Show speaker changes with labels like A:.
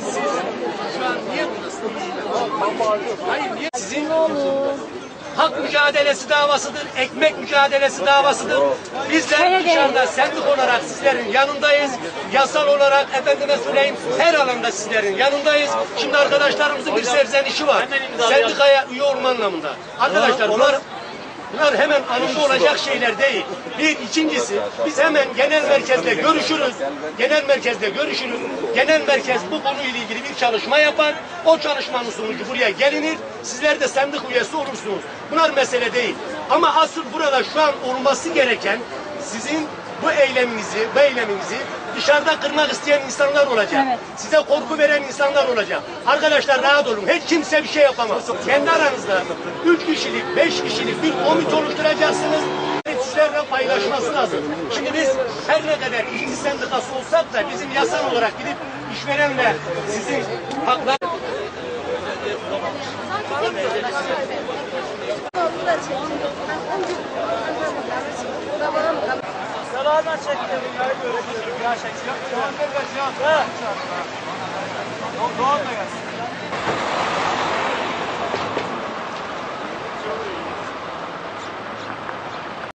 A: Siz şu an niye buradasınız? Hayır, niye? Sizin hak mücadelesi davasıdır, ekmek mücadelesi davasıdır. Bizler dışarıda sendik olarak sizlerin yanındayız. Yasal olarak efendime söyleyeyim her alanda sizlerin yanındayız. Şimdi arkadaşlarımızın bir serzenişi var. Sendikaya üye olma anlamında. Arkadaşlar bunlar hemen anında olacak şeyler değil. Bir, ikincisi biz hemen genel merkezle görüşürüz. Genel merkezle görüşürüz. Genel merkez bu konuyla ilgili bir çalışma yapar. O çalışmanın sonucu buraya gelinir. Sizler de sendik üyesi olursunuz. Bunlar mesele değil. Ama asıl burada şu an olması gereken sizin bu eyleminizi dışarıda kırmak isteyen insanlar olacak. Evet. Size korku veren insanlar olacak. Arkadaşlar rahat olun. Hiç kimse bir şey yapamaz. Kendi aranızda 3 kişilik, 5 kişilik bir komite oluşturacaksınız. Sizlerle paylaşması lazım. Şimdi biz her ne kadar işçi sendikası olsak da bizim yasal olarak gidip işverenle sizin haklar...
B: Yalandan çektim ya. Ya çekiyor. Doğan da gelsin.